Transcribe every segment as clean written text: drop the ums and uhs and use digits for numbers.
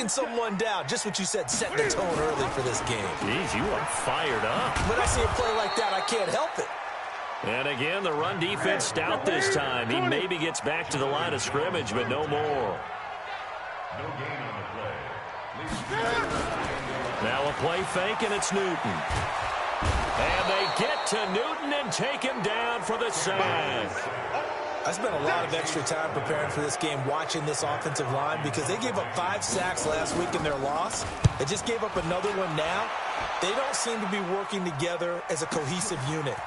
Someone down. Just what you said, set the tone early for this game. Jeez, you are fired up. When I see a play like that, I can't help it. And again, the run defense stout this time. He maybe gets back to the line of scrimmage, but no more. Now a play fake, and it's Newton. And they get to Newton and take him down for the sack. I spent a lot of extra time preparing for this game watching this offensive line because they gave up 5 sacks last week in their loss. They just gave up another one now. They don't seem to be working together as a cohesive unit.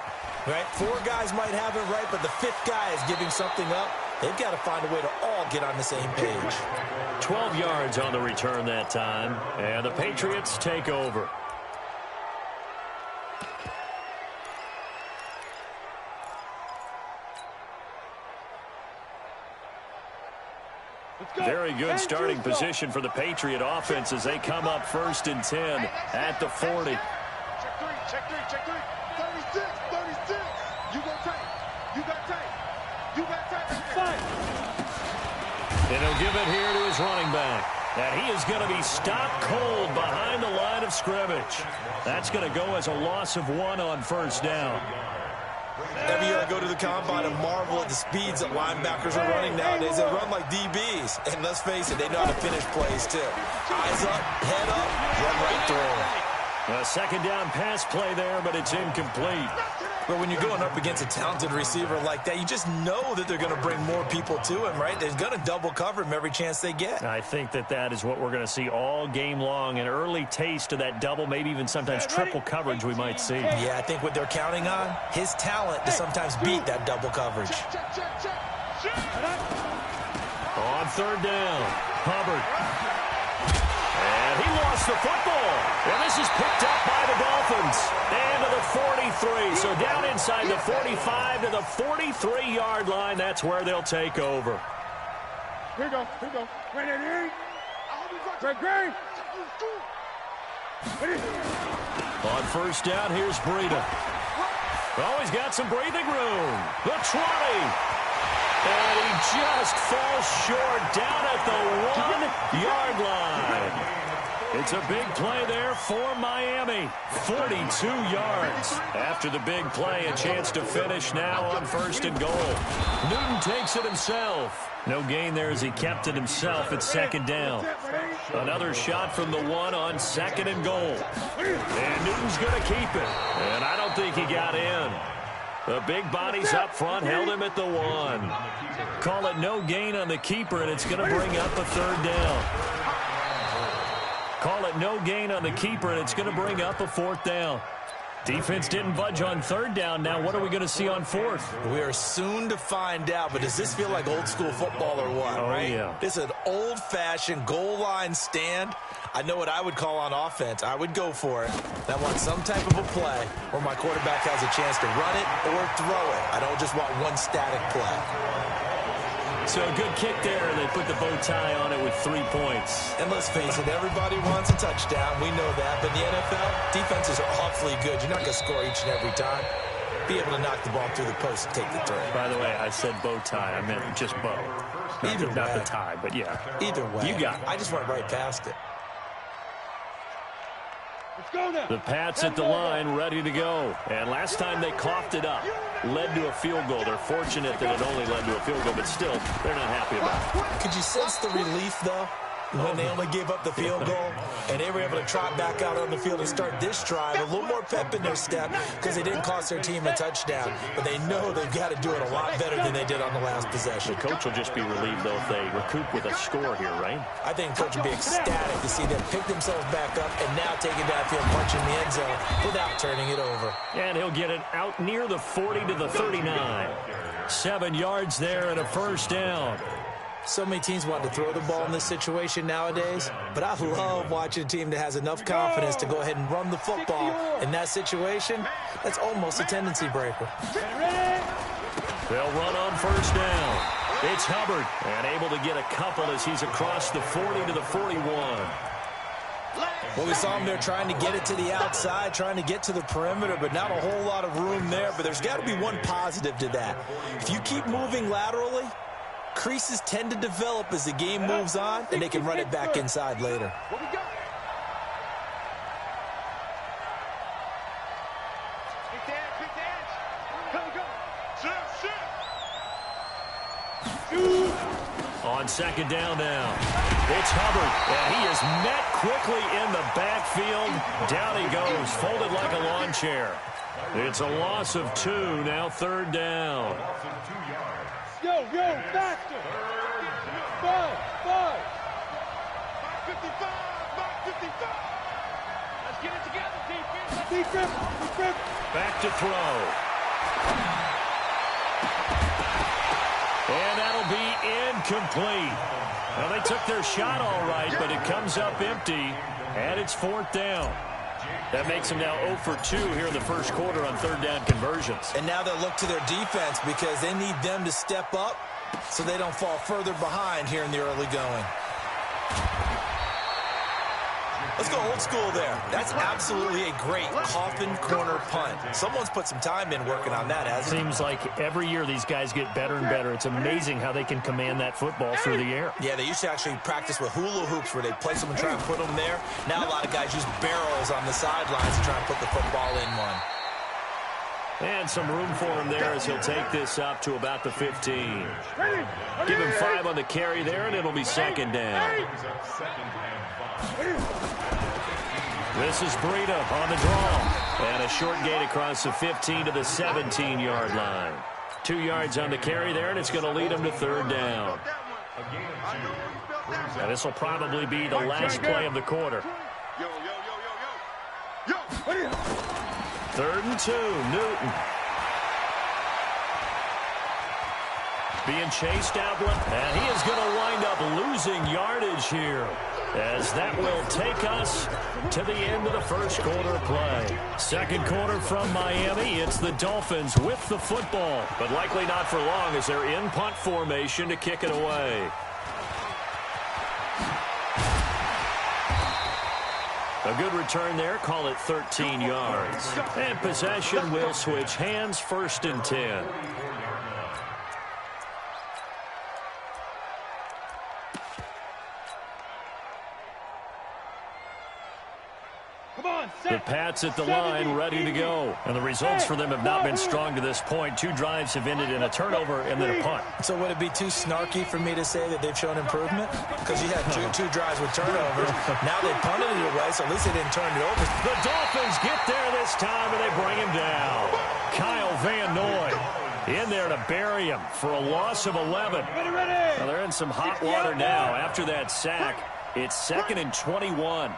Right? 4 guys might have it right, but the 5th guy is giving something up. They've got to find a way to all get on the same page. 12 yards on the return that time, and the Patriots take over. Very good starting position for the Patriot offense as they come up 1st and 10 at the 40. Check three. 36. You got tape. You got tape. Fight. And he'll give it here to his running back. And he is going to be stopped cold behind the line of scrimmage. That's going to go as a loss of 1 on 1st down. Every year I go to the combine and marvel at the speeds that linebackers are running nowadays. They run like DBs. And let's face it, they know how to finish plays too. Eyes up, head up, run right through. A 2nd down pass play there, but it's incomplete. But when you're going up against a talented receiver like that, you just know that they're going to bring more people to him, right? They're going to double cover him every chance they get. I think that is what we're going to see all game long. An early taste of that double, maybe even sometimes triple coverage we might see. Yeah, I think what they're counting on, his talent to sometimes beat that double coverage. On 3rd down, Hubbard. And he lost the football. And this is picked up by the Dolphins. And to the 43. So down inside the 45 to the 43-yard line. That's where they'll take over. Here we go. Ready. On 1st down, here's Breida. Oh, he's got some breathing room. The 20. And he just falls short down at the 1-yard line. It's a big play there for Miami. 42 yards. After the big play, a chance to finish now on 1st and goal. Newton takes it himself. No gain there as he kept it himself at 2nd down. Another shot from the 1 on 2nd and goal. And Newton's going to keep it. And I don't think he got in. The big bodies up front held him at the 1. Call it no gain on the keeper, and it's going to bring up a 3rd down. Call it no gain on the keeper, and it's going to bring up a 4th down. Defense didn't budge on 3rd down. Now what are we going to see on 4th? We are soon to find out, but does this feel like old school football or what, right? Yeah. This is an old-fashioned goal line stand. I know what I would call on offense. I would go for it. I want some type of a play where my quarterback has a chance to run it or throw it. I don't just want one static play. So a good kick there. They put the bow tie on it with 3 points. And let's face it, everybody wants a touchdown. We know that. But in the NFL, defenses are awfully good. You're not going to score each and every time. Be able to knock the ball through the post and take the throw. By the way, I said bow tie. I meant just bow. Not the tie, but yeah. Either way. You got it. I just went right past it. The Pats at the line, ready to go. And last time they coughed it up, led to a field goal. They're fortunate that it only led to a field goal, but still, they're not happy about it. Could you sense the relief, though, when they only gave up the field goal and they were able to trot back out on the field and start this drive? A little more pep in their step because they didn't cost their team a touchdown, but they know they've got to do it a lot better than they did on the last possession. The coach will just be relieved, though, if they recoup with a score here, right? I think the coach will be ecstatic to see them pick themselves back up and now take it downfield, punching the end zone without turning it over. And he'll get it out near the 40 to the 39. 7 yards there and a 1st down. So many teams want to throw the ball in this situation nowadays, but I love watching a team that has enough confidence to go ahead and run the football. In that situation, that's almost a tendency breaker. They'll run on 1st down. It's Hubbard, and able to get a couple as he's across the 40 to the 41. Well, we saw him there trying to get it to the outside, trying to get to the perimeter, but not a whole lot of room there. But there's got to be one positive to that. If you keep moving laterally, creases tend to develop as the game moves on, and they can run it back inside later. What we got? Big dance. Go. Shoot. On second down now. It's Hubbard, and he is met quickly in the backfield. Down he goes, folded like a lawn chair. It's a loss of 2, now third down. Yo, faster. 5. 55. Let's get it together, defense. Back to throw. And that'll be incomplete. Well, they took their shot all right, but it comes up empty, and it's fourth down. That makes them now 0 for 2 here in the first quarter on third down conversions. And now they'll look to their defense because they need them to step up so they don't fall further behind here in the early going. Let's go old school there. That's absolutely a great coffin corner punt. Someone's put some time in working on that, hasn't it? Seems like every year these guys get better and better. It's amazing how they can command that football through the air. Yeah, they used to actually practice with hula hoops where they place them and try and put them there. Now a lot of guys use barrels on the sidelines to try and put the football in one. And some room for him there as he'll take this up to about the 15. Give him 5 on the carry there, and it'll be second down. This is Breida on the draw. And a short gain across the 15 to the 17-yard line. 2 yards on the carry there, and it's going to lead him to third down. And this will probably be the last play of the quarter. Third and 2, Newton. Being chased out, and he is going to wind up losing yardage here, as that will take us to the end of the first quarter of play. Second quarter from Miami. It's the Dolphins with the football, but likely not for long as they're in punt formation to kick it away. A good return there, call it 13 yards. And possession will switch hands, first and 10. The Pats at the line, ready to go. And the results for them have not been strong to this point. 2 drives have ended in a turnover and then a punt. So would it be too snarky for me to say that they've shown improvement? Because you had two drives with turnovers. Now they punted it away, so at least they didn't turn it over. The Dolphins get there this time, and they bring him down. Kyle Van Noy in there to bury him for a loss of 11. Well, they're in some hot water now. After that sack, it's 2nd and 21.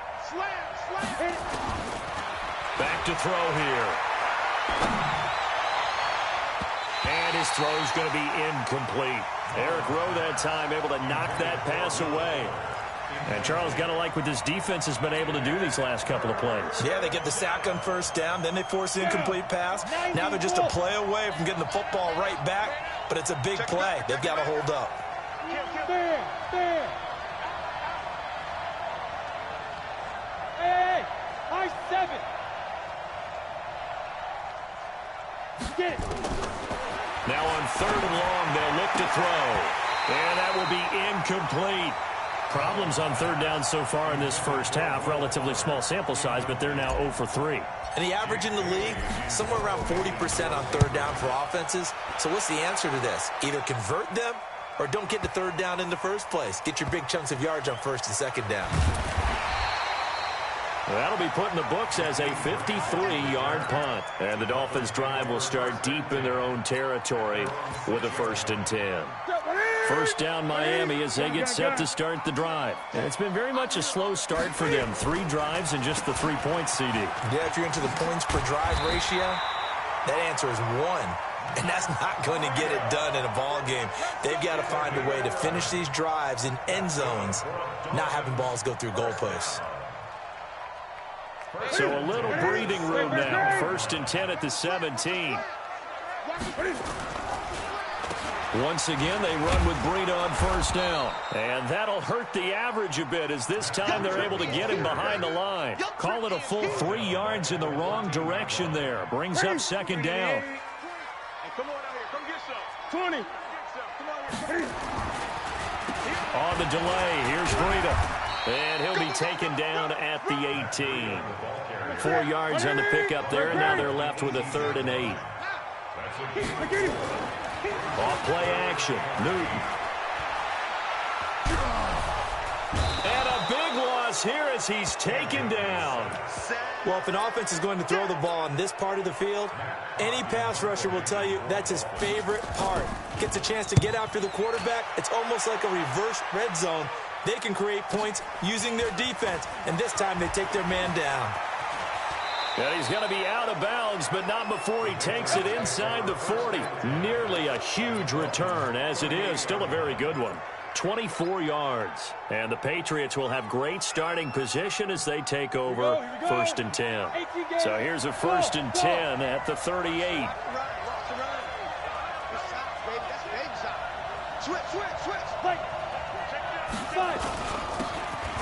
Back to throw here. And his throw's going to be incomplete. Eric Rowe that time able to knock that pass away. And Charles, got to like what this defense has been able to do these last couple of plays. Yeah, they get the sack on first down, then they force the incomplete pass. Now they're just a play away from getting the football right back, but it's a big play. They've got to hold up. Hey, high 7. Get it. Now on 3rd and long, they'll look to throw. And that will be incomplete. Problems on 3rd down so far in this first half. Relatively small sample size, but they're now 0 for 3. And the average in the league, somewhere around 40% on 3rd down for offenses. So what's the answer to this? Either convert them or don't get to 3rd down in the first place. Get your big chunks of yards on 1st and 2nd down. That'll be put in the books as a 53-yard punt. And the Dolphins' drive will start deep in their own territory with a 1st and 10. First down Miami as they get set to start the drive. And it's been very much a slow start for them. 3 drives and just the 3 points, CD. Yeah, if you're into the points per drive ratio, that answer is 1. And that's not going to get it done in a ball game. They've got to find a way to finish these drives in end zones, not having balls go through goalposts. So a little breathing room now. 1st and 10 at the 17. Once again, they run with Breida on 1st down. And that'll hurt the average a bit as this time they're able to get him behind the line. Call it a full 3 yards in the wrong direction there. Brings up 2nd down. Come on out here. Come get some. 20. Come on here. On the delay, here's Breida. And he'll be taken down at the 18. 4 yards on the pickup there, and now they're left with a 3rd and 8. Off play action, Newton. And a big loss here as he's taken down. Well, if an offense is going to throw the ball on this part of the field, any pass rusher will tell you that's his favorite part. Gets a chance to get after the quarterback. It's almost like a reverse red zone. They can create points using their defense, and this time they take their man down. And he's going to be out of bounds, but not before he takes it inside the 40. Nearly a huge return, as it is. Still a very good one. 24 yards. And the Patriots will have great starting position as they take over 1st and 10. So here's a 1st and 10 at the 38.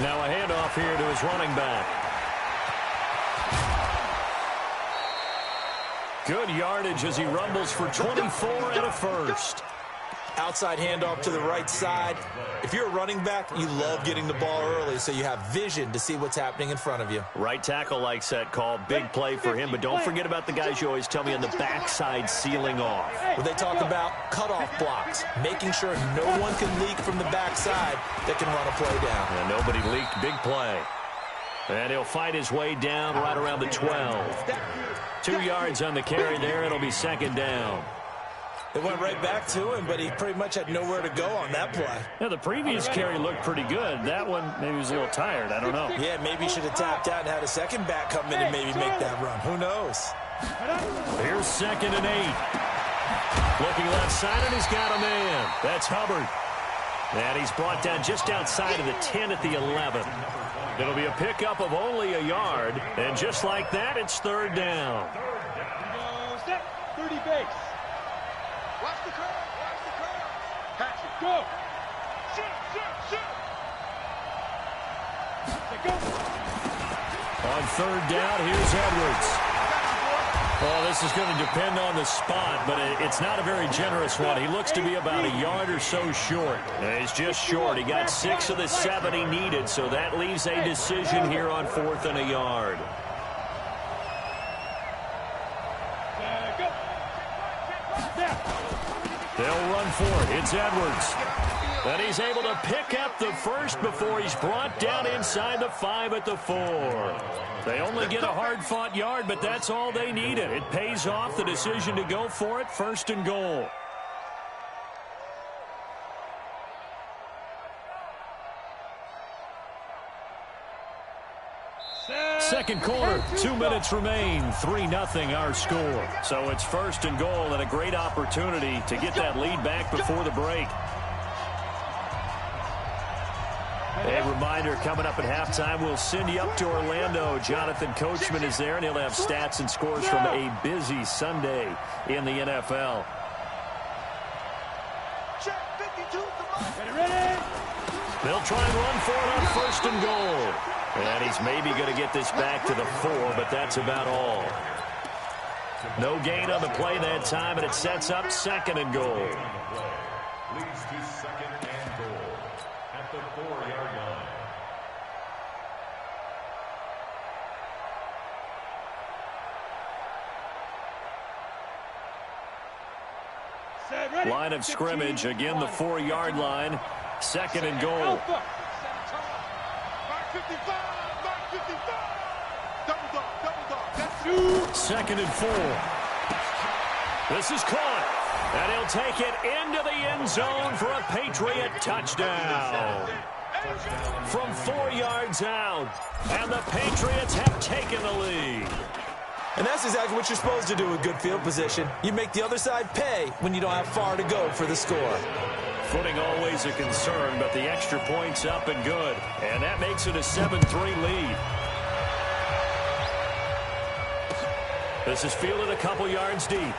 Now a handoff here to his running back. Good yardage as he rumbles for 24 and a 1st. Outside handoff to the right side. If you're a running back, you love getting the ball early so you have vision to see what's happening in front of you. Right tackle likes that call. Big play for him, but don't forget about the guys you always tell me on the backside sealing off. Well, they talk about cutoff blocks, making sure no one can leak from the backside that can run a play down. And nobody leaked. Big play. And he'll fight his way down right around the 12. 2 yards on the carry there. It'll be 2nd down. It went right back to him, but he pretty much had nowhere to go on that play. Yeah, the previous carry looked pretty good. That one, maybe he was a little tired. I don't know. Yeah, maybe he should have tapped out and had a second back come in and maybe make that run. Who knows? Here's 2nd and 8. Looking left side, and he's got a man. That's Hubbard. And he's brought down just outside of the 10 at the 11. It'll be a pickup of only a yard. And just like that, it's 3rd down. 30 base. Watch the curve. Watch the curve. Patch it. Go. Shoot. Go. On 3rd down, here's Edwards. Well, this is going to depend on the spot, but it's not a very generous one. He looks to be about a yard or so short. And he's just short. He got 6 of the 7 he needed, so that leaves a decision here on 4th and a yard. They'll run for it. It's Edwards. And he's able to pick up the first before he's brought down inside the 5 at the 4. They only get a hard-fought yard, but that's all they needed. It pays off the decision to go for it, 1st and goal. Second quarter, 2 minutes remain, 3-0 our score. So it's 1st and goal and a great opportunity to get that lead back before the break. A reminder, coming up at halftime, we'll send you up to Orlando. Jonathan Coachman is there, and he'll have stats and scores from a busy Sunday in the NFL. They'll try and run for it on 1st and goal. And he's maybe going to get this back to the 4, but that's about all. No gain on the play that time, and it sets up 2nd and goal. Leads to 2nd and goal at the 4-yard line. Line of scrimmage, again the 4-yard line. 2nd and goal. Second and 4. This is caught. And he'll take it into the end zone for a Patriot touchdown. From 4 yards out. And the Patriots have taken the lead. And that's exactly what you're supposed to do with good field position. You make the other side pay when you don't have far to go for the score. Footing always a concern, but the extra point's up and good. And that makes it a 7-3 lead. This is fielded a couple yards deep.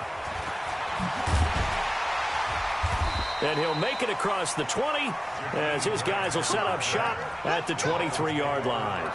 And he'll make it across the 20 as his guys will set up shop at the 23-yard line.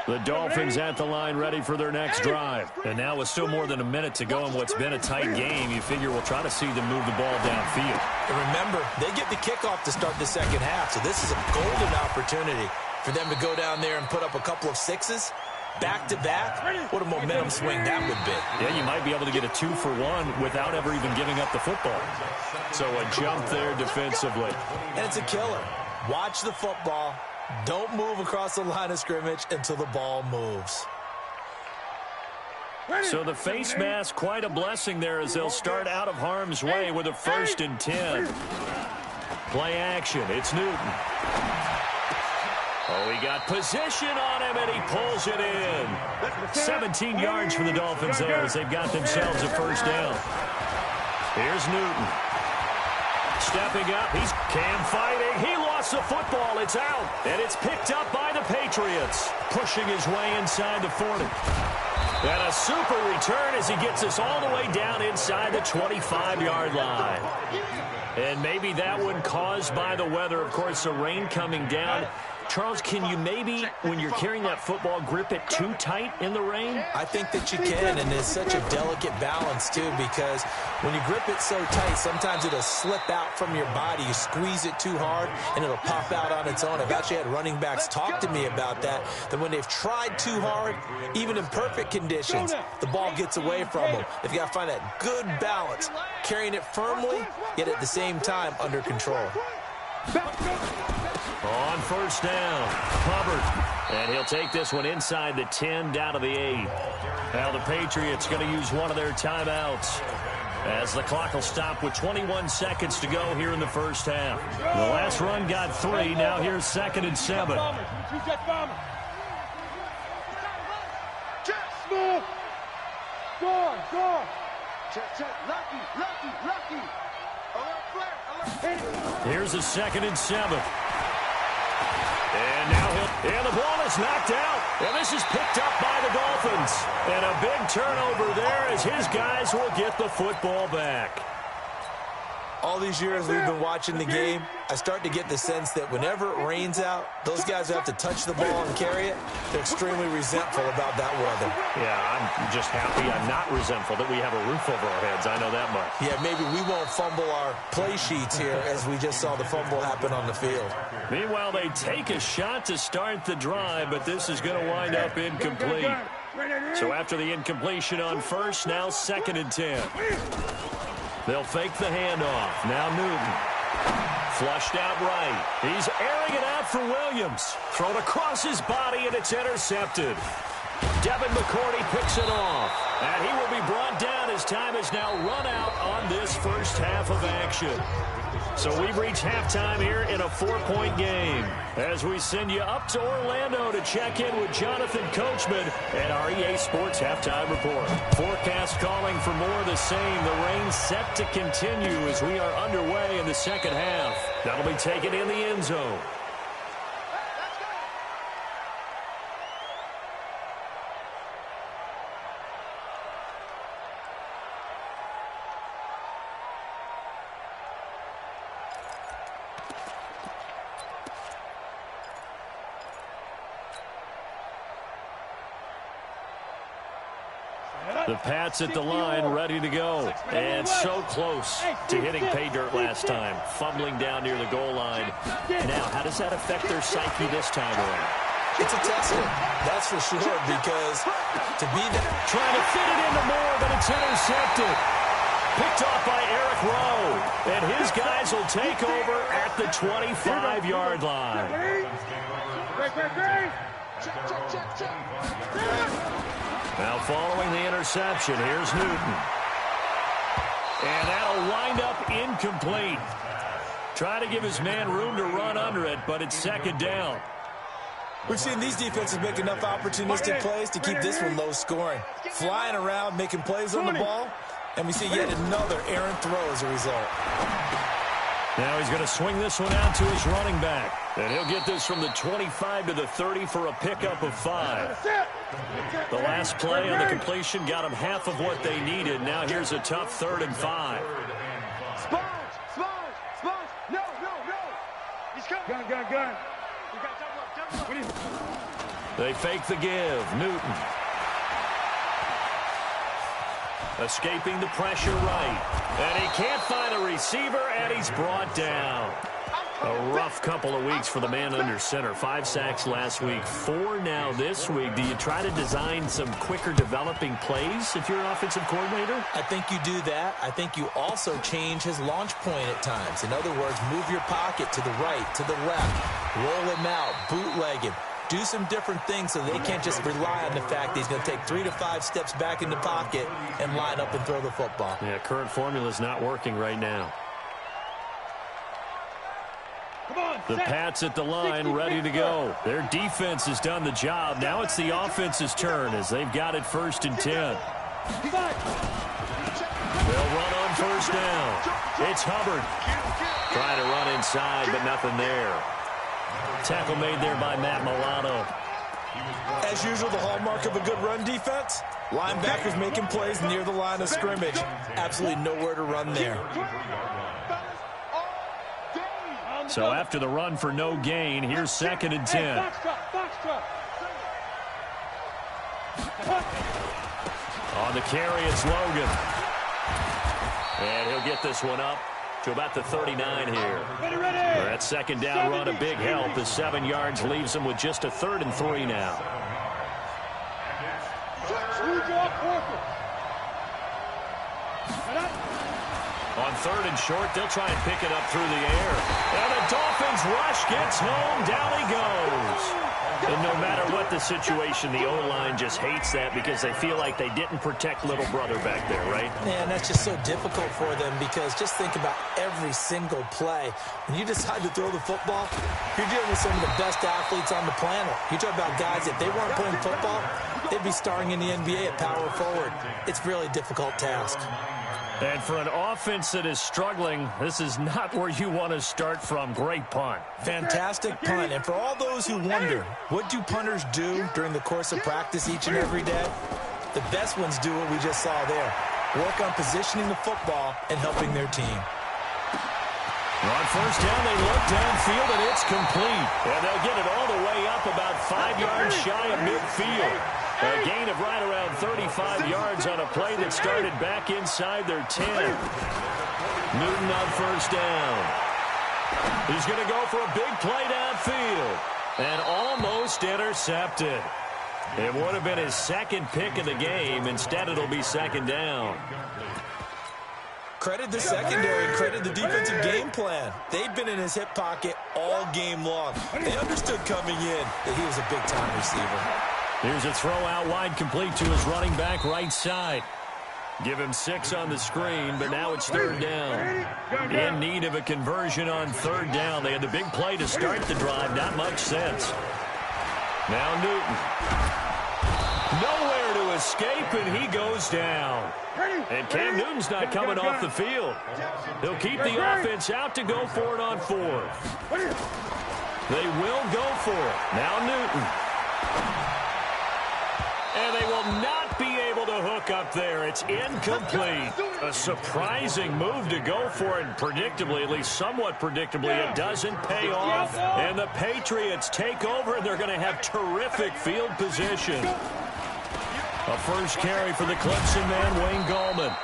The Dolphins at the line ready for their next drive. And now with still more than a minute to go in what's been a tight game, you figure we'll try to see them move the ball downfield. And remember, they get the kickoff to start the second half, so this is a golden opportunity for them to go down there and put up a couple of sixes. Back-to-back, what a momentum swing that would be. Yeah, you might be able to get a 2-for-1 without ever even giving up the football. So a jump there defensively. And it's a killer. Watch the football. Don't move across the line of scrimmage until the ball moves. So the face mask, quite a blessing there as they'll start out of harm's way with a 1st and 10. Play action. It's Newton. Oh, he got position on him, and he pulls it in. 17 yards for the Dolphins there as they've got themselves a 1st down. Here's Newton. Stepping up, he's Cam fighting. He lost the football. It's out, and it's picked up by the Patriots. Pushing his way inside the 40. And a super return as he gets us all the way down inside the 25-yard line. And maybe that one caused by the weather. Of course, the rain coming down. Charles, can you maybe, when you're carrying that football, grip it too tight in the rain? I think that you can, and it's such a delicate balance, too, because when you grip it so tight, sometimes it'll slip out from your body. You squeeze it too hard, and it'll pop out on its own. I've actually had running backs talk to me about that when they've tried too hard, even in perfect conditions, the ball gets away from them. They've got to find that good balance, carrying it firmly, yet at the same time under control. On 1st down, Hubbard. And he'll take this one inside the 10, down to the 8. Now the Patriots going to use one of their timeouts as the clock will stop with 21 seconds to go here in the 1st half. The last run got 3. Now here's 2nd and 7. Here's a 2nd and 7. And now and the ball is knocked out. And this is picked up by the Dolphins. And a big turnover there as his guys will get the football back. All these years we've been watching the game, I start to get the sense that whenever it rains out, those guys who have to touch the ball and carry it, they're extremely resentful about that weather. Yeah, I'm just happy I'm not resentful that we have a roof over our heads. I know that much. Yeah, maybe we won't fumble our play sheets here as we just saw the fumble happen on the field. Meanwhile, they take a shot to start the drive, but this is going to wind up incomplete. So after the incompletion on 1st, now 2nd and 10. They'll fake the handoff. Now Newton. Flushed out right. He's airing it out for Williams. Thrown across his body, and it's intercepted. Devin McCourty picks it off. And he will be brought down as time has now run out on this 1st half of action. So we've reached halftime here in a 4-point game as we send you up to Orlando to check in with Jonathan Coachman at our EA Sports Halftime Report. Forecast calling for more of the same. The rain set to continue as we are underway in the 2nd half. That'll be taken in the end zone. The Pats at the line, ready to go. And so close to hitting pay dirt last time. Fumbling down near the goal line. Now, how does that affect their psyche this time around? It's a testing, that's for sure, because to be that... Trying to fit it into Moore, but it's intercepted. Picked off by Eric Rowe. And his guys will take over at the 25-yard line. Now following the interception, here's Newton. And that'll wind up incomplete. Trying to give his man room to run under it, but it's 2nd down. We've seen these defenses make enough opportunistic plays to keep this one low scoring. Flying around, making plays on the ball, and we see yet another errant throw as a result. Now he's going to swing this one out to his running back. And he'll get this from the 25 to the 30 for a pickup of 5. The last play on the completion got them half of what they needed. Now here's a tough 3rd and 5. Sponge! No! He's coming! Gun! You got double up! They fake the give. Newton. Escaping the pressure right. And he can't find a receiver, and he's brought down. A rough couple of weeks for the man under center. 5 sacks last week, 4 now this week. Do you try to design some quicker developing plays if you're an offensive coordinator? I think you do that. I think you also change his launch point at times. In other words, move your pocket to the right, to the left, roll him out, bootleg him. Do some different things so they can't just rely on the fact that he's going to take 3 to 5 steps back in the pocket and line up and throw the football. Yeah, current formula is not working right now. The Pats at the line, ready to go. Their defense has done the job. Now it's the offense's turn as they've got it 1st and 10. They'll run on 1st down. It's Hubbard. Trying to run inside, but nothing there. Tackle made there by Matt Milano. As usual, the hallmark of a good run defense, linebackers making plays near the line of scrimmage. Absolutely nowhere to run there. So after the run for no gain, here's 2nd and 10. On the carry, it's Logan. And he'll get this one up to about the 39 here. That 2nd down run, a big help as 7 yards leaves him with just a 3rd and 3 now. On 3rd and short, they'll try and pick it up through the air. And the Dolphins rush gets home. Down he goes. And no matter what the situation, the O-line just hates that because they feel like they didn't protect little brother back there, right? And that's just so difficult for them because just think about every single play. When you decide to throw the football, you're dealing with some of the best athletes on the planet. You talk about guys, if they weren't playing football, they'd be starring in the NBA at power forward. It's really a difficult task. And for an offense that is struggling, this is not where you want to start from. Great punt. Fantastic punt. And for all those who wonder, what do punters do during the course of practice each and every day? The best ones do what we just saw there. Work on positioning the football and helping their team. On 1st down, they look downfield, and it's complete. And they'll get it all the way up about 5 yards shy of midfield. A gain of right around 35 yards on a play that started back inside their 10. Newton on 1st down. He's going to go for a big play downfield. And almost intercepted. It would have been his 2nd pick of the game. Instead, it'll be 2nd down. Credit the secondary, credit the defensive game plan. They'd been in his hip pocket all game long. They understood coming in that he was a big-time receiver. Here's a throw out wide, complete to his running back right side. Give him 6 on the screen, but now it's 3rd down. In need of a conversion on 3rd down. They had the big play to start the drive. Not much sense. Now Newton. Nowhere to escape, and he goes down. And Cam Newton's not coming off the field. He'll keep the offense out to go for it on 4th. They will go for it. Now Newton. And they will not be able to hook up there. It's incomplete. A surprising move to go for it. Predictably, at least somewhat predictably, it doesn't pay off. And the Patriots take over, and they're going to have terrific field position. A 1st carry for the Clemson man, Wayne Gallman.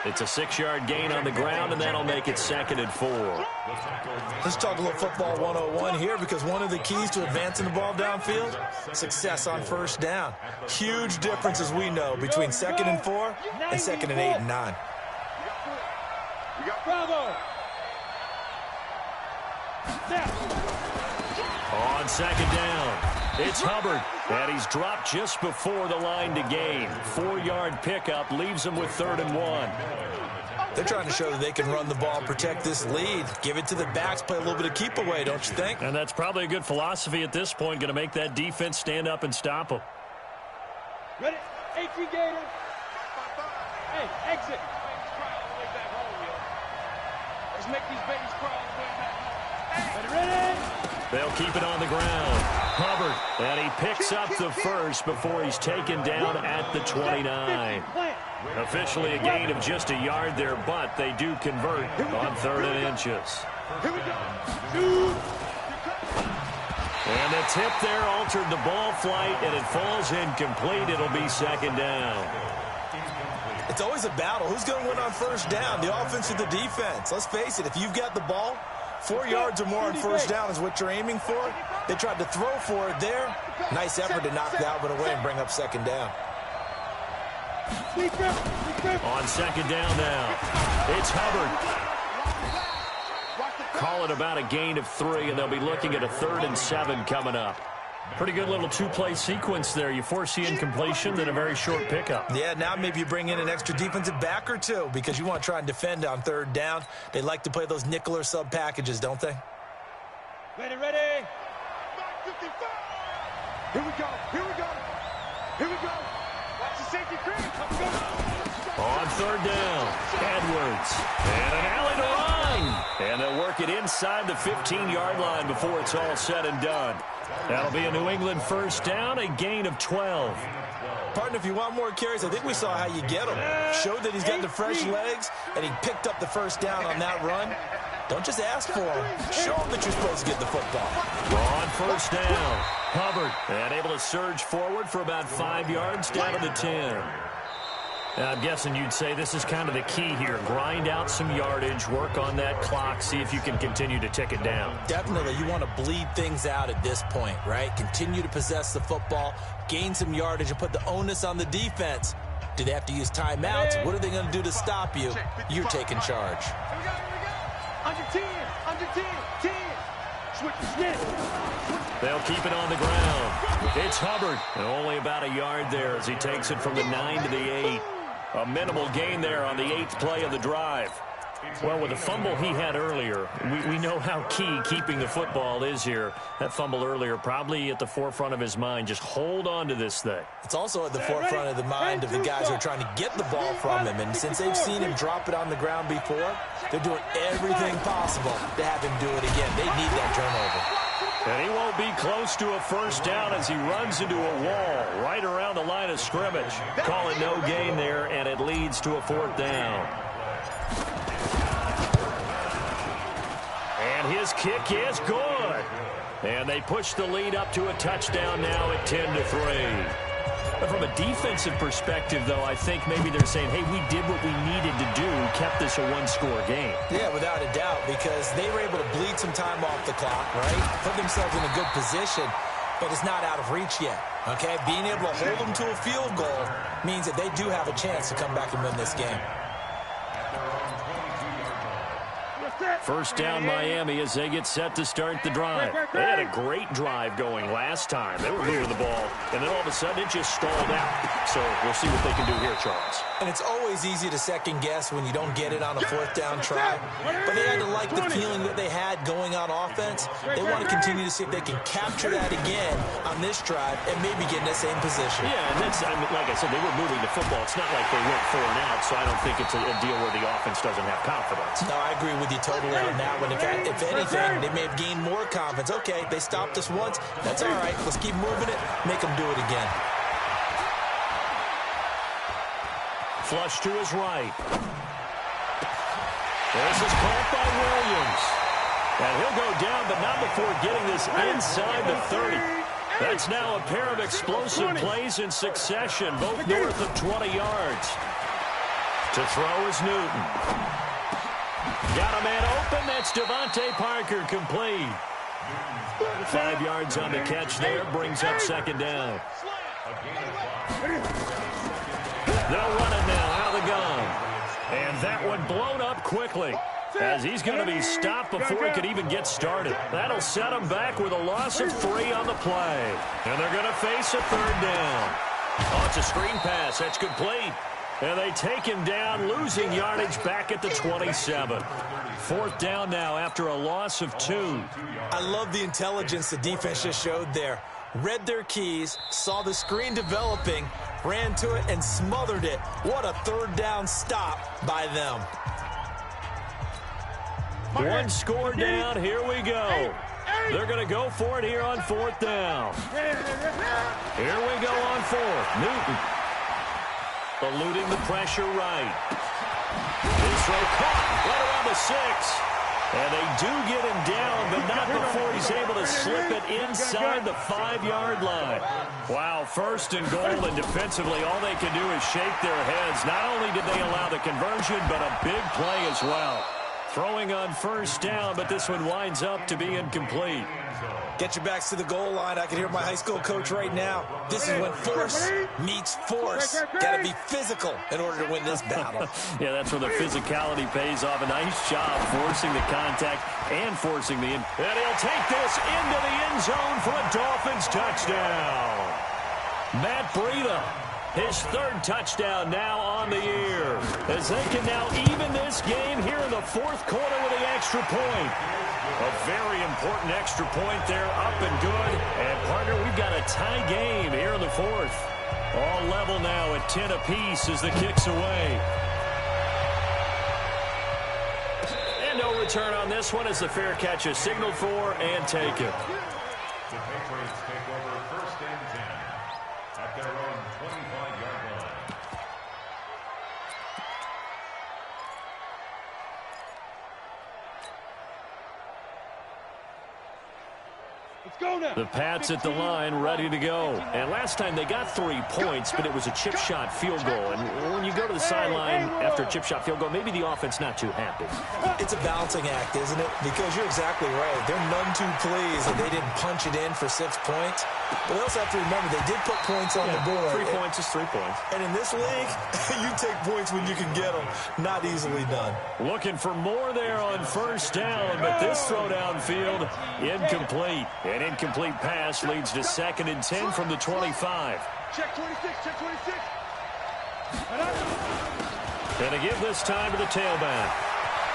It's a 6-yard gain on the ground, and that'll make it 2nd and 4. Let's talk a little football 101 here because one of the keys to advancing the ball downfield, success on 1st down. Huge difference, as we know, between 2nd and 4 and 2nd and 8 and 9. Bravo. On 2nd down, it's Hubbard, and he's dropped just before the line to gain. 4-yard pickup leaves him with 3rd and 1. They're trying to show that they can run the ball and protect this lead. Give it to the backs, play a little bit of keep away, don't you think? And that's probably a good philosophy at this point, going to make that defense stand up and stop them. Ready? 18 Gator. Hey, exit. Let's make these babies cry all the way back. Ready? They'll keep it on the ground. Hubbard, and he picks up the 1st before he's taken down at the 29. Officially a gain of just a yard there, but they do convert on 3rd and inches. And the tip there altered the ball flight, and it falls incomplete. It'll be second down. It's always a battle. Who's going to win on first down, the offense or the defense? Let's face it, if you've got the ball, 4 yards or more on first down is what you're aiming for. They tried to throw for it there. Nice effort to knock that one away and bring up second down. On second down now, it's Hubbard. Call it about a gain of 3, and they'll be looking at a 3rd and 7 coming up. Pretty good little two-play sequence there. You force the incompletion, then a very short pickup. Yeah, now maybe you bring in an extra defensive back or two because you want to try and defend on 3rd down. They like to play those nickel or sub packages, don't they? Ready. Here we go. Watch the safety cream. Let's go. On 3rd down, Edwards. And an alley to run. And they'll work it inside the 15-yard line before it's all said and done. That'll be a New England first down, a gain of 12. Partner, if you want more carries, I think we saw how you get him. Showed that he's got the fresh legs, and he picked up the first down on that run. Don't just ask for him. Show him that you're supposed to get the football. On first down, Hubbard. And able to surge forward for about 5 yards down to the 10. I'm guessing you'd say this is kind of the key here. Grind out some yardage, work on that clock, see if you can continue to tick it down. Definitely. You want to bleed things out at this point, right? Continue to possess the football, gain some yardage, and put the onus on the defense. Do they have to use timeouts? What are they going to do to stop you? You're taking charge. Here we go. Under 10. Switch. They'll keep it on the ground. It's Hubbard. And only about a yard there as he takes it from the 9 to the 8. A minimal gain there on the 8th play of the drive. Well, with the fumble he had earlier, we know how key keeping the football is here. That fumble earlier probably at the forefront of his mind. Just hold on to this thing. It's also at the forefront of the mind of the guys who are trying to get the ball from him. And since they've seen him drop it on the ground before, they're doing everything possible to have him do it again. They need that turnover. And he won't be close to a first down as he runs into a wall right around the line of scrimmage. Call it no gain there, and it leads to a 4th down. And his kick is good. And they push the lead up to a touchdown now at 10-3. But from a defensive perspective, though, I think maybe they're saying, hey, we did what we needed to do, kept this a one-score game. Yeah, without a doubt, because they were able to bleed some time off the clock, right? Put themselves in a good position, but it's not out of reach yet, okay? Being able to hold them to a field goal means that they do have a chance to come back and win this game. First down Miami as they get set to start the drive. They had a great drive going last time. They were moving the ball, and then all of a sudden it just stalled out. So we'll see what they can do here, Charles. And it's always easy to second guess when you don't get it on a 4th down try. But they had to like the feeling that they had going on offense. They want to continue to see if they can capture that again on this drive and maybe get in the same position. Yeah, and that's, I mean, like I said, they were moving the football. It's not like they went 4 and out, so I don't think it's a deal where the offense doesn't have confidence. No, I agree with you totally on that one. If anything, they may have gained more confidence. Okay, they stopped us once. That's all right. Let's keep moving it. Make them do it again. Flush to his right. This is caught by Williams. And he'll go down, but not before getting this inside the 30. That's now a pair of explosive plays in succession, both north of 20 yards. To throw is Newton. Got a man open. That's Devontae Parker complete. 5 yards on the catch there. Brings up second down. They'll run it now out of the gun. And that one blown up quickly as he's going to be stopped before he could even get started. That'll set him back with a loss of 3 on the play. And they're going to face a 3rd down. Oh, it's a screen pass. That's complete. And they take him down, losing yardage back at the 27. 4th down now after a loss of 2. I love the intelligence the defense just showed there. Read their keys, saw the screen developing, ran to it, and smothered it. What a 3rd down stop by them. 1 score down. Here we go. They're going to go for it here on 4th down. Here we go on 4th. Newton. Eluding the pressure right. His throw caught right around the 6. And they do get him down, but not before he's able to slip it inside the 5-yard line. Wow, first and goal, and defensively, all they can do is shake their heads. Not only did they allow the conversion, but a big play as well. Throwing on first down, but this one winds up to be incomplete. Get your backs to the goal line. I can hear my high school coach right now. This is when force meets force. Got to be physical in order to win this battle. Yeah, that's where the physicality pays off. A nice job forcing the contact and forcing the in. And he'll take this into the end zone for a Dolphins touchdown. Matt Breida, his 3rd touchdown now on the year, as they can now even this game here in the 4th quarter with the extra point. A very important extra point there, up and good. And, partner, we've got a tie game here in the 4th. All level now at 10 apiece as the kick's away. And no return on this one as the fair catch is signaled for and taken. The Patriots take over 1st and 10 at their own 25-yard line. The Pats at the line, ready to go. And last time they got 3 points, but it was a chip shot field goal. And when you go to the sideline after a chip shot field goal, maybe the offense not too happy. It's a balancing act, isn't it? Because you're exactly right. They're none too pleased that they didn't punch it in for 6 points. But they also have to remember they did put points on the board. 3 points is 3 points. And in this league, you take points when you can get them. Not easily done. Looking for more there on first down, but this throw downfield incomplete. An incomplete pass leads to 2nd and 10 from the 25. Check 26, check 26. And to give this time to the tailback.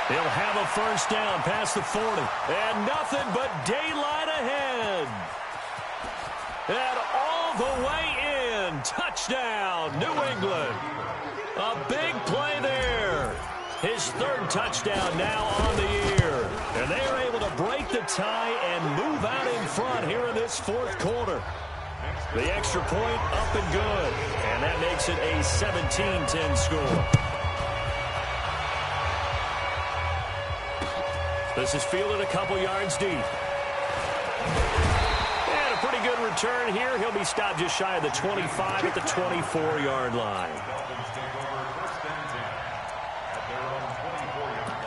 He'll have a first down past the 40. And nothing but daylight ahead. And all the way in. Touchdown, New England. A big play there. His 3rd touchdown now on the year. And they are able to break the tie and move out in front here in this 4th quarter. The extra point up and good. And that makes it a 17-10 score. This is fielded a couple yards deep. And a pretty good return here. He'll be stopped just shy of the 25 at the 24-yard line. Dolphins take over 1st and 10 at their own 24-yard line.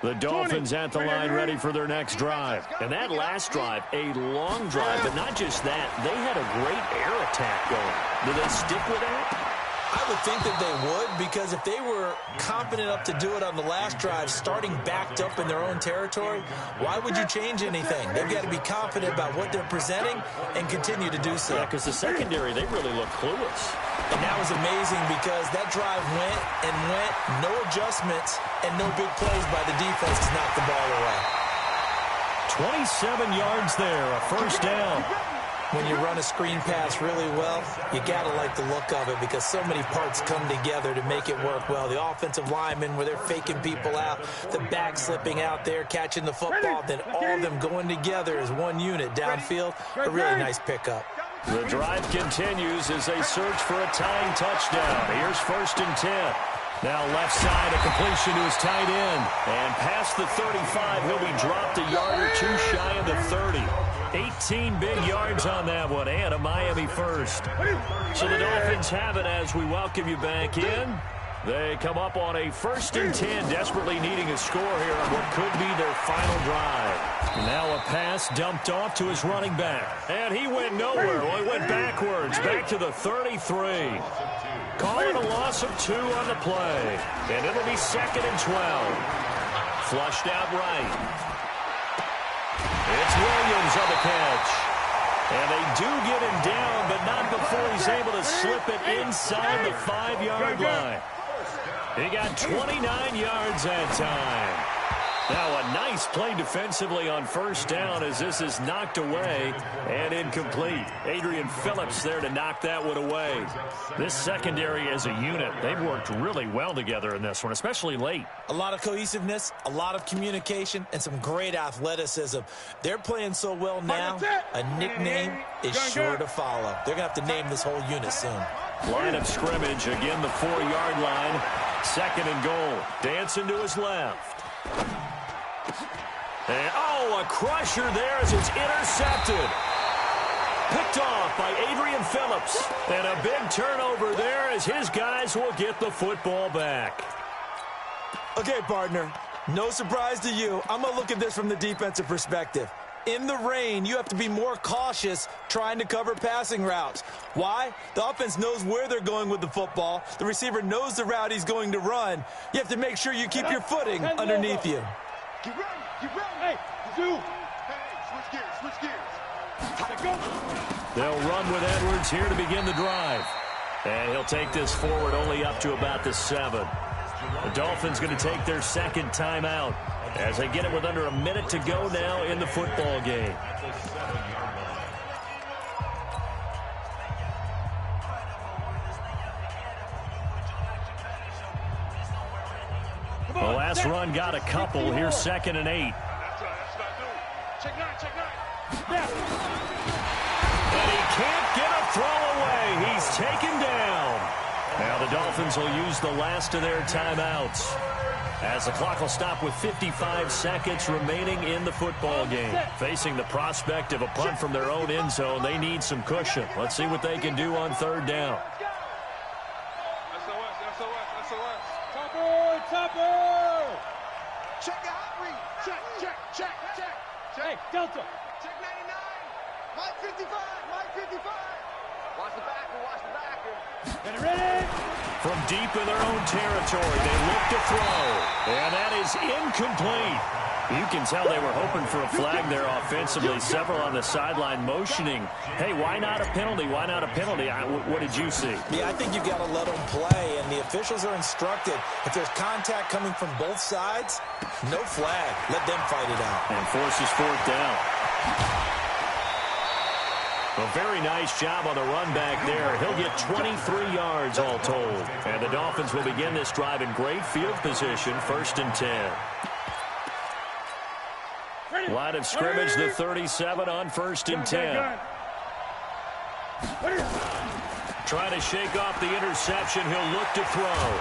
The Dolphins at the line ready for their next drive. And that last drive, a long drive, but not just that. They had a great air attack going. Do they stick with that? I would think that they would, because if they were confident enough to do it on the last drive, starting backed up in their own territory, why would you change anything? They've got to be confident about what they're presenting and continue to do so. Yeah, because the secondary, they really look clueless. And that was amazing because that drive went and went, no adjustments, and no big plays by the defense to knock the ball away. 27 yards there, a first down. When you run a screen pass really well, you got to like the look of it because so many parts come together to make it work well. The offensive linemen, where they're faking people out, the back slipping out there, catching the football, then all of them going together as one unit downfield. A really nice pickup. The drive continues as they search for a tying touchdown. Here's 1st and 10. Now left side, a completion to his tight end. And past the 35, he'll be dropped a yard or two shy of the 30. 18 big yards on that one, and a Miami first. So the Dolphins have it as we welcome you back in. They come up on a 1st and 10, desperately needing a score here on what could be their final drive. Now a pass dumped off to his running back. And he went nowhere. Well, he went backwards, back to the 33. Calling a loss of 2 on the play. And it'll be 2nd and 12. Flushed out right. It's Williams on the catch. And they do get him down, but not before he's able to slip it inside the 5-yard line. He got 29 yards that time. Now a nice play defensively on first down as this is knocked away and incomplete. Adrian Phillips there to knock that one away. This secondary as a unit, they've worked really well together in this one, especially late. A lot of cohesiveness, a lot of communication, and some great athleticism. They're playing so well now, a nickname is sure to follow. They're going to have to name this whole unit soon. Line of scrimmage, again the 4-yard line. Second and goal. Dancing to his left. And, oh, a crusher there as it's intercepted. Picked off by Adrian Phillips. And a big turnover there as his guys will get the football back. Okay, partner, no surprise to you. I'm going to look at this from the defensive perspective. In the rain, you have to be more cautious trying to cover passing routes. Why? The offense knows where they're going with the football. The receiver knows the route he's going to run. You have to make sure you keep your footing underneath you. Get ready, get ready. Hey, do. Hey, switch gears. Go. They'll run with Edwards here to begin the drive. And he'll take this forward only up to about the 7. The Dolphins going to take their second timeout as they get it with under a minute to go now in the football game. The last run got a couple. Here's 2nd and 8. Check 9. And he can't get a throw away. He's taken down. Now the Dolphins will use the last of their timeouts as the clock will stop with 55 seconds remaining in the football game. Facing the prospect of a punt from their own end zone, they need some cushion. Let's see what they can do on 3rd down. Topper! Check out, read. Check. Hey, Delta. Check 99. Mike 55. Watch the backer. Get it ready. From deep in their own territory, they look to throw. And that is incomplete. You can tell they were hoping for a flag there offensively. Several on the sideline motioning, hey, why not a penalty? Why not a penalty? What did you see? Yeah, I think you've got to let them play, and the officials are instructed. If there's contact coming from both sides, no flag. Let them fight it out. And forces 4th down. A very nice job on the run back there. He'll get 23 yards all told. And the Dolphins will begin this drive in great field position, 1st and 10. Line of scrimmage, the 37 on 1st and 10. Trying to shake off the interception. He'll look to throw.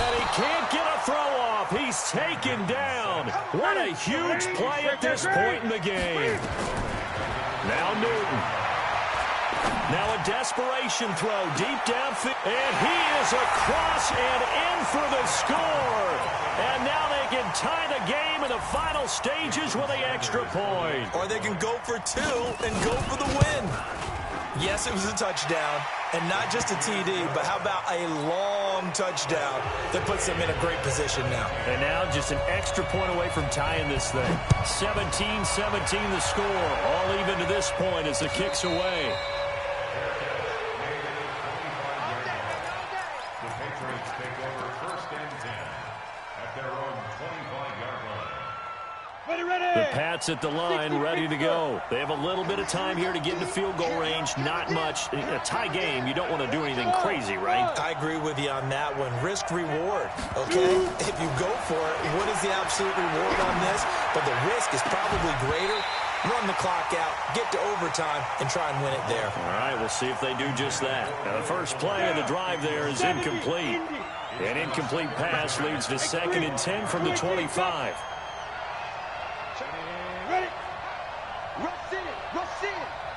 And he can't get a throw off. He's taken down. What a huge play at this point in the game. Now Newton. Now a desperation throw deep downfield. And he is across and in for the score. And now they can tie the game in the final stages with the extra point. Or they can go for 2 and go for the win. Yes, it was a touchdown, and not just a TD, but how about a long touchdown that puts them in a great position now. And now just an extra point away from tying this thing. 17-17 the score, all even to this point as the kick's away. The Patriots take over 1st and 10 at their own 25-yard line. The Pats at the line, ready to go. They have a little bit of time here to get into field goal range. Not much. In a tie game, you don't want to do anything crazy, right? I agree with you on that one. Risk reward, okay? If you go for it, what is the absolute reward on this? But the risk is probably greater. Run the clock out, get to overtime, and try and win it there. All right, we'll see if they do just that. Now, the first play of the drive there is incomplete. An incomplete pass leads to 2nd and 10 from the 25.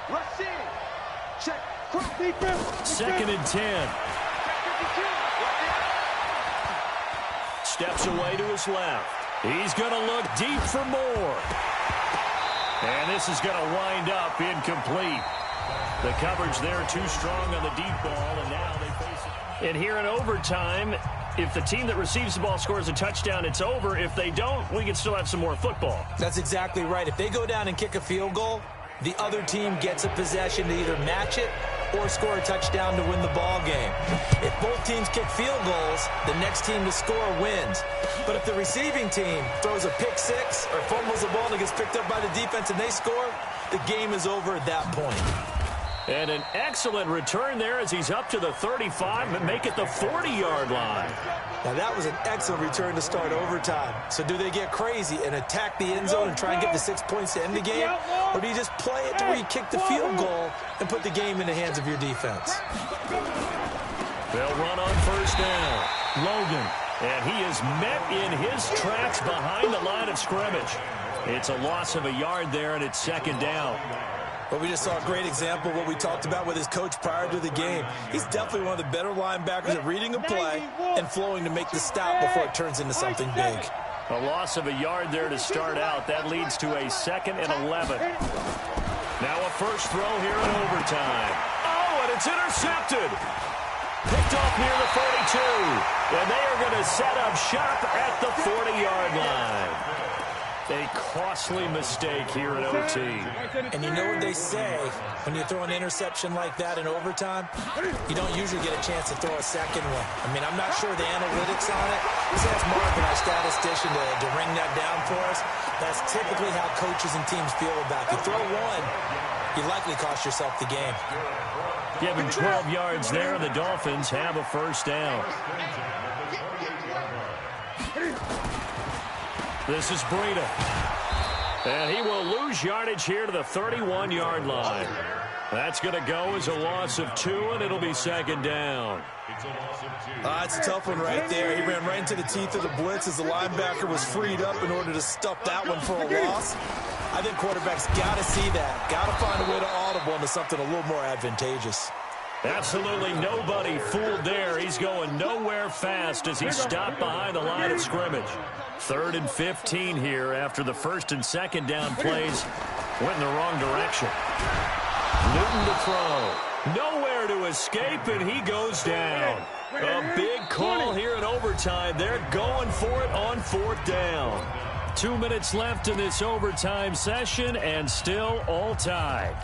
Rush in. Check. 2nd and 10. Steps away to his left. He's going to look deep for more. And this is going to wind up incomplete. The coverage there too strong on the deep ball, and now they face it. And here in overtime, if the team that receives the ball scores a touchdown, it's over. If they don't, we can still have some more football. That's exactly right. If they go down and kick a field goal, the other team gets a possession to either match it or score a touchdown to win the ball game. If both teams kick field goals, the next team to score wins. But if the receiving team throws a pick six or fumbles the ball and it gets picked up by the defense and they score, the game is over at that point. And an excellent return there as he's up to the 35 and make it the 40-yard line. Now, that was an excellent return to start overtime. So do they get crazy and attack the end zone and try and get the 6 points to end the game? Or do you just play it to where you kick the field goal and put the game in the hands of your defense? They'll run on first down. Logan. And he is met in his tracks behind the line of scrimmage. It's a loss of a yard there, and it's second down. But we just saw a great example of what we talked about with his coach prior to the game. He's definitely one of the better linebackers at reading a play and flowing to make the stop before it turns into something big. A loss of a yard there to start out. That leads to a 2nd and 11. Now a first throw here in overtime. Oh, and it's intercepted. Picked off near the 42. And they are going to set up shop at the 40-yard line. A costly mistake here at OT. And you know what they say, when you throw an interception like that in overtime, you don't usually get a chance to throw a second one. I mean, I'm not sure the analytics on it. Let's ask Mark, our statistician, to ring that down for us. That's typically how coaches and teams feel about it. You throw one, you likely cost yourself the game. Given 12 yards there, the Dolphins have a first down. This is Breida. And he will lose yardage here to the 31-yard line. That's going to go as a loss of 2, and it'll be second down. It's a tough one right there. He ran right into the teeth of the blitz as the linebacker was freed up in order to stuff that one for a loss. I think quarterbacks got to see that. Got to find a way to audible into something a little more advantageous. Absolutely nobody fooled there. He's going nowhere fast as he stopped behind the line of scrimmage. 3rd and 15 here after the 1st and 2nd down plays went in the wrong direction. Newton to throw. Nowhere to escape, and he goes down. A big call here in overtime. They're going for it on 4th down. 2 minutes left in this overtime session, and still all tied.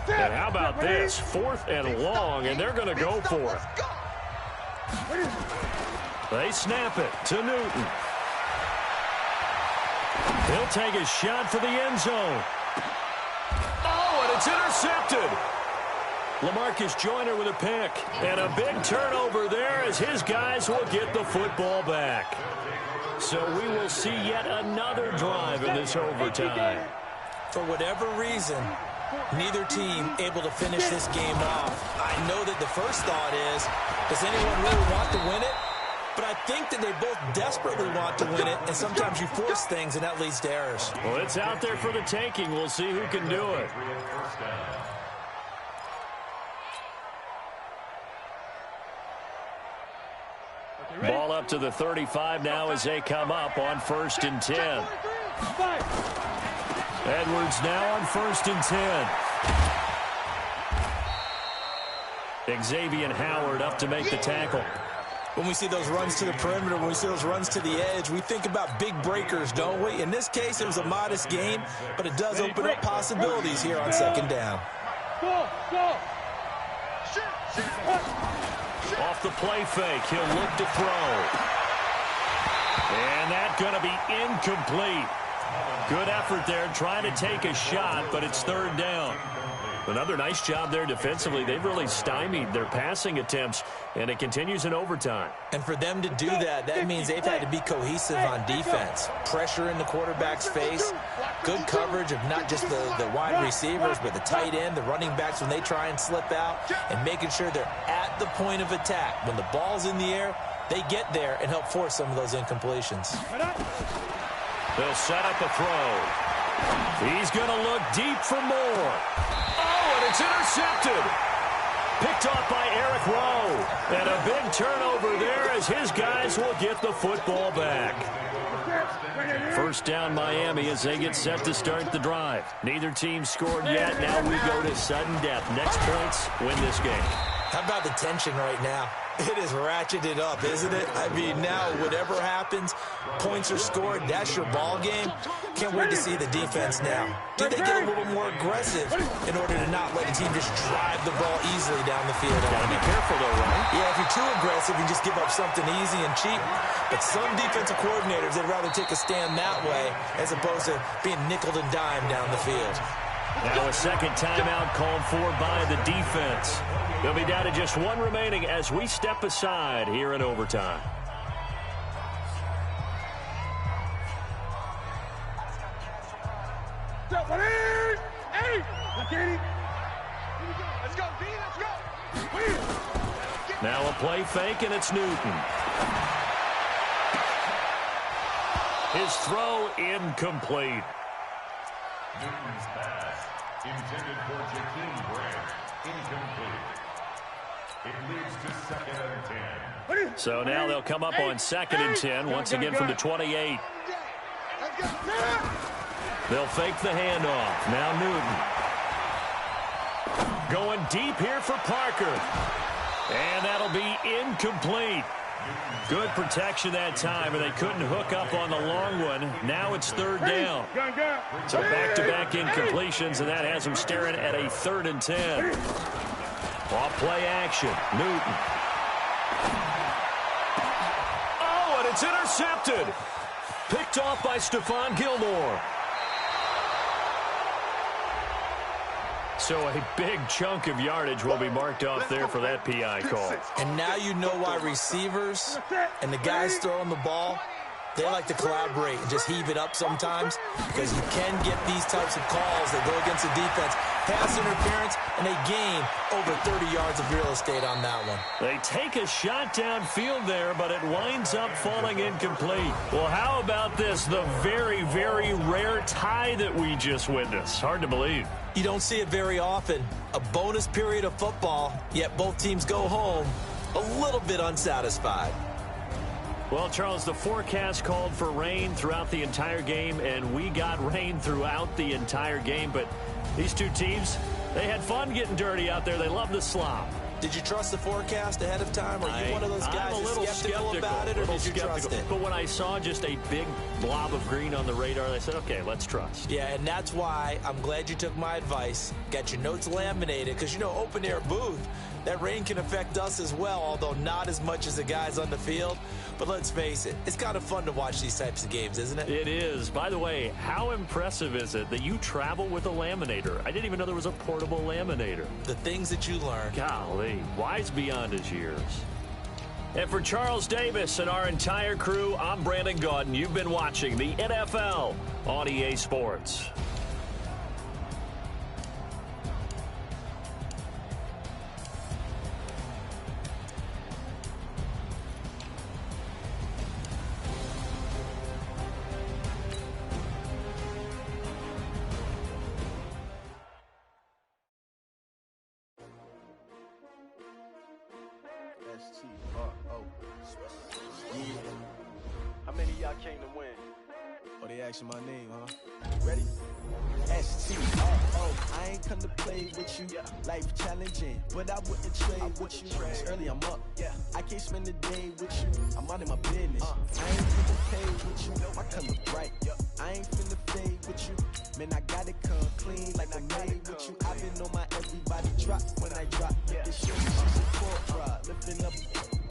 And how about this? 4th and long, and they're going to go for it. They snap it to Newton. He'll take a shot for the end zone. Oh, and it's intercepted. LaMarcus Joyner with a pick. And a big turnover there as his guys will get the football back. So we will see yet another drive in this overtime. For whatever reason, neither team able to finish this game off. I know that the first thought is, does anyone really want to win it? But I think that they both desperately want to win it, and sometimes you force things, and that leads to errors. Well, it's out there for the taking. We'll see who can do it. Ball up to the 35 now as they come up on 1st and 10. Edwards now on 1st and 10. Xavier Howard up to make the tackle. When we see those runs to the perimeter, when we see those runs to the edge, we think about big breakers, don't we? In this case, it was a modest gain, but it does open up possibilities here on 2nd down. Off the play fake, he'll look to throw. And that's going to be incomplete. Good effort there, trying to take a shot, but it's 3rd down. Another nice job there defensively. They've really stymied their passing attempts, and it continues in overtime. And for them to do that, that means they've had to be cohesive on defense. Pressure in the quarterback's face, good coverage of not just the wide receivers, but the tight end, the running backs when they try and slip out, and making sure they're at the point of attack. When the ball's in the air, they get there and help force some of those incompletions. They'll set up a throw. He's going to look deep for more. Oh, and it's intercepted. Picked off by Eric Rowe. And a big turnover there as his guys will get the football back. 1st down Miami as they get set to start the drive. Neither team scored yet. Now we go to sudden death. Next points win this game. How about the tension right now? It is ratcheted up, isn't it? I mean, now whatever happens, points are scored, that's your ball game. Can't wait to see the defense now. Do they get a little more aggressive in order to not let a team just drive the ball easily down the field? Gotta be careful though, right? Yeah, if you're too aggressive, you just give up something easy and cheap. But some defensive coordinators, they'd rather take a stand that way as opposed to being nickel and dime down the field. Now a second timeout called for by the defense. They'll be down to just one remaining as we step aside here in overtime. Now a play fake, and it's Newton. His throw incomplete. Newton's pass, intended for Jakeem Grant, incomplete. It leads to 2nd and 10. So now they'll come up on 2nd and 10, once again from the 28. They'll fake the handoff. Now Newton. Going deep here for Parker. And that'll be incomplete. Good protection that time, and they couldn't hook up on the long one. Now it's 3rd down. So back-to-back incompletions, and that has them staring at a 3rd and 10. Off play action. Newton. Oh, and it's intercepted. Picked off by Stephon Gilmore. So a big chunk of yardage will be marked off there for that PI call. And now you know why receivers and the guys throwing the ball, they like to collaborate and just heave it up sometimes, because you can get these types of calls that go against the defense. Pass interference, and they gain over 30 yards of real estate on that one. They take a shot downfield there, but it winds up falling incomplete. Well, how about this? The very, very rare tie that we just witnessed. Hard to believe. You don't see it very often. A bonus period of football, yet both teams go home a little bit unsatisfied. Well, Charles, the forecast called for rain throughout the entire game, and we got rain throughout the entire game. But these two teams, they had fun getting dirty out there. They love the slop. Did you trust the forecast ahead of time? Are you one of those guys who's skeptical about it, or did you trust it? But when I saw just a big blob of green on the radar, I said, okay, let's trust. Yeah, and that's why I'm glad you took my advice. Got your notes laminated, because, you know, open-air booth, that rain can affect us as well, although not as much as the guys on the field. But let's face it, it's kind of fun to watch these types of games, isn't it? It is. By the way, how impressive is it that you travel with a laminator? I didn't even know there was a portable laminator. The things that you learn. Golly, wise beyond his years. And for Charles Davis and our entire crew, I'm Brandon Gaudin. You've been watching the NFL on EA Sports. How many of y'all came to win? Oh, they asking my name, huh? Ready? S-T-R-O. I ain't come to play with you. Life challenging, but I wouldn't trade with you. It's early, I'm up. I can't spend the day with you. I'm out of my business. I ain't finna pay with you. My color bright. I ain't finna fade with you. Man, I gotta come clean like I'm made with you. I've been on my everybody drop when I drop. This shit is a support drop. Lifting up.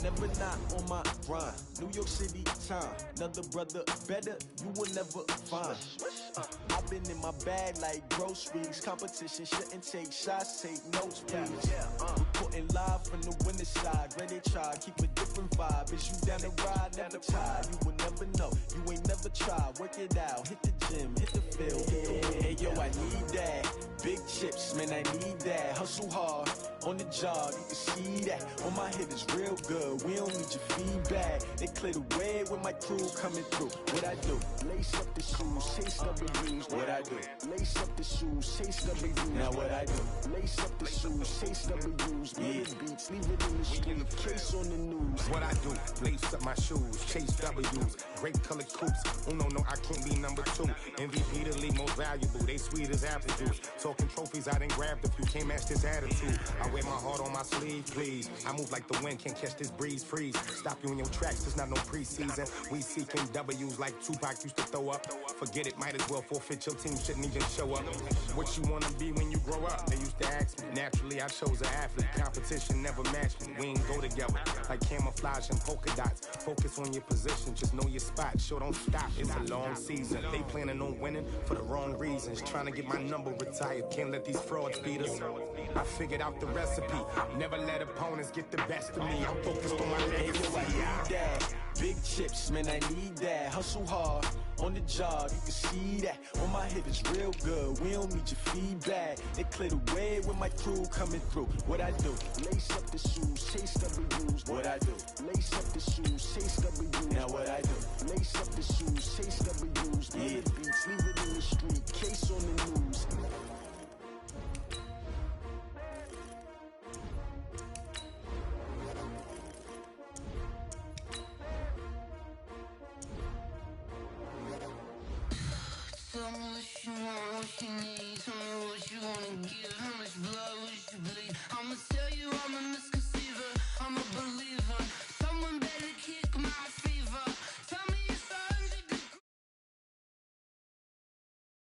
Never not on my grind. New York City time. Another brother better, you will never find. I've been in my bag like groceries. Competition shouldn't take shots, take notes, please. Reporting live from the winning side. Ready to try, keep a different vibe. Is you down the ride, never tired. You will never know, you ain't never tried. Work it out, hit the gym, hit the field. Hey yo, I need that. Big chips, man, I need that. Hustle hard, on the job, you can see that. On my head is real good. We don't need your feedback. They clear the way with my crew coming through. What I do? Lace up the shoes, chase W's. What I do? Lace up the shoes, chase W's. Now what I do? Lace up the shoes, chase W's. Yeah. Beats, leave it in the street, case on the news. What I do? Lace up my shoes, chase W's. Grape colored coops. Uno, no, I can't be number 2. MVP the league most valuable. They sweet as apple juice. Talking trophies, I didn't grab the few. Can't match this attitude. I wear my heart on my sleeve, please. I move like the wind, can't catch this breeze, freeze. Stop you in your tracks, there's not no preseason. We seeking W's like Tupac used to throw up. Forget it, might as well forfeit. Your team shouldn't even show up. What you wanna be when you grow up? They used to ask me. Naturally, I chose an athlete. Competition never matched me. We ain't go together like camouflage and polka dots. Focus on your position, just know your spot. Sure, don't stop. It's a long season. They planning on winning for the wrong reasons. Trying to get my number retired. Can't let these frauds beat us. I figured out the recipe. Never let opponents get the best of me. I'm focused on my legacy. I need that. Big chips, man, I need that. Hustle hard on the job, you can see that. On my hip is real good. We don't need your feedback. They clear the way with my crew coming through. What I do? Lace up the shoes, chase W's. What I do? Lace up the shoes, chase W's. Now what I do? Lace up the shoes, chase W's. Yeah. Beats, leave it in the street, case on the news. Tell me what you want, what you need. Tell me what you wanna give. How much blood would you bleed? I'ma tell you I'm a misconception.